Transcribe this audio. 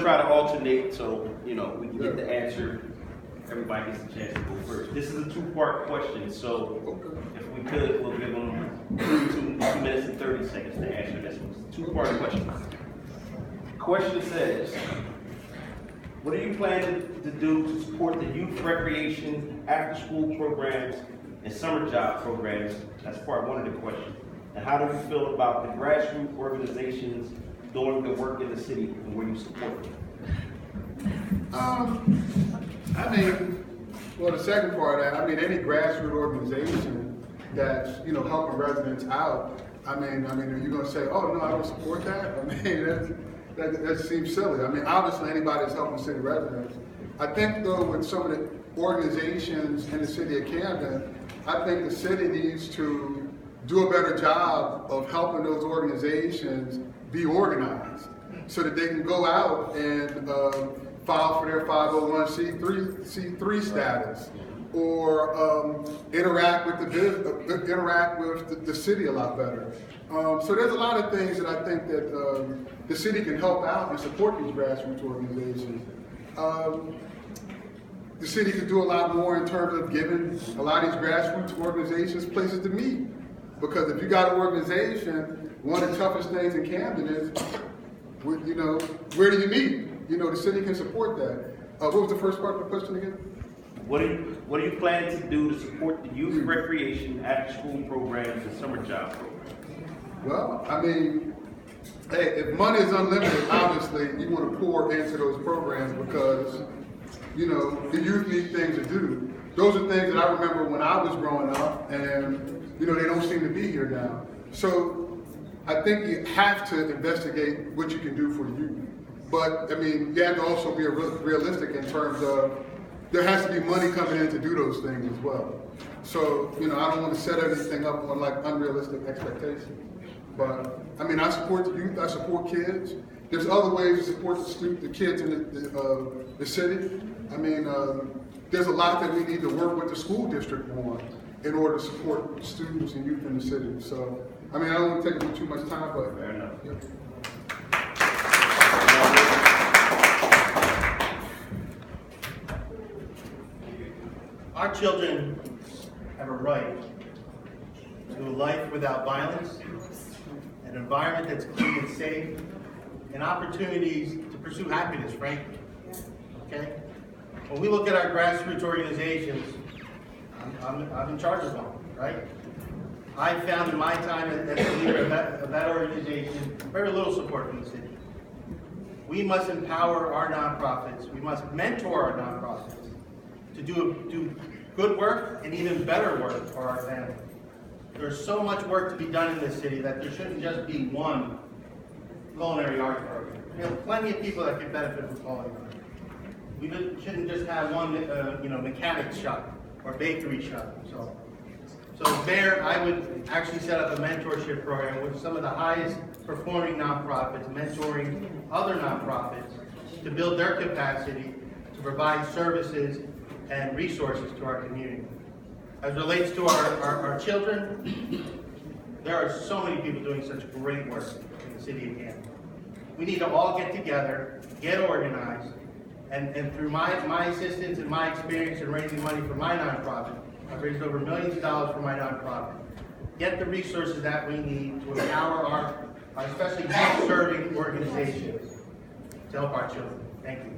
try to alternate so, you know, we can get the answer. Everybody gets a chance to go first. This is a two-part question, so if we could, we'll give them 2 minutes and 30 seconds to answer this one. Two-part question. Question says, what are you planning to do to support the youth recreation, after-school programs, and summer job programs? That's part one of the question. And how do you feel about the grassroots organizations doing the work in the city and where you support them? I mean, well, the second part of that, I mean, any grassroots organization that's, you know, helping residents out, I mean, are you going to say, oh, no, I don't support that? I mean, that seems silly. I mean, obviously, anybody that's helping city residents. I think, though, with some of the organizations in the city of Camden, I think the city needs to do a better job of helping those organizations be organized so that they can go out and file for their 501c3 status, or interact with the city a lot better. So there's a lot of things that I think that the city can help out and support these grassroots organizations. The city could do a lot more in terms of giving a lot of these grassroots organizations places to meet. Because if you got an organization, one of the toughest things in Camden is, you know, where do you meet? You know, the city can support that. What was the first part of the question again? What are you planning to do to support the youth recreation, after-school programs, and summer job programs? Well, I mean, hey, if money is unlimited, obviously you want to pour into those programs because, you know, the youth need things to do. Those are things that I remember when I was growing up, and you know, they don't seem to be here now. So I think you have to investigate what you can do for the youth. But I mean, you have to also be realistic in terms of there has to be money coming in to do those things as well. So, you know, I don't want to set everything up on like unrealistic expectations. But I mean, I support the youth, I support kids. There's other ways to support the kids in the city. I mean, there's a lot that we need to work with the school district on in order to support students and youth in the city. So, I mean, I don't want to take up too much time, but fair enough. Yeah. Our children have a right to a life without violence, an environment that's clean and safe, and opportunities to pursue happiness, frankly. Okay? When we look at our grassroots organizations, I'm in charge of one, right? I found in my time as the leader of that organization very little support from the city. We must empower our nonprofits. We must mentor our nonprofits to do good work and even better work for our family. There's so much work to be done in this city that there shouldn't just be one culinary arts program. We have plenty of people that can benefit from culinary arts. We shouldn't just have one, mechanic shop or bakery shop. So there, I would actually set up a mentorship program with some of the highest performing nonprofits, mentoring other nonprofits to build their capacity to provide services and resources to our community. As relates to our children, there are so many people doing such great work in the city of Camden. We need to all get together, get organized, and through my assistance and my experience in raising money for my nonprofit, I've raised over millions of dollars for my nonprofit. Get the resources that we need to empower our especially youth-serving organizations to help our children. Thank you.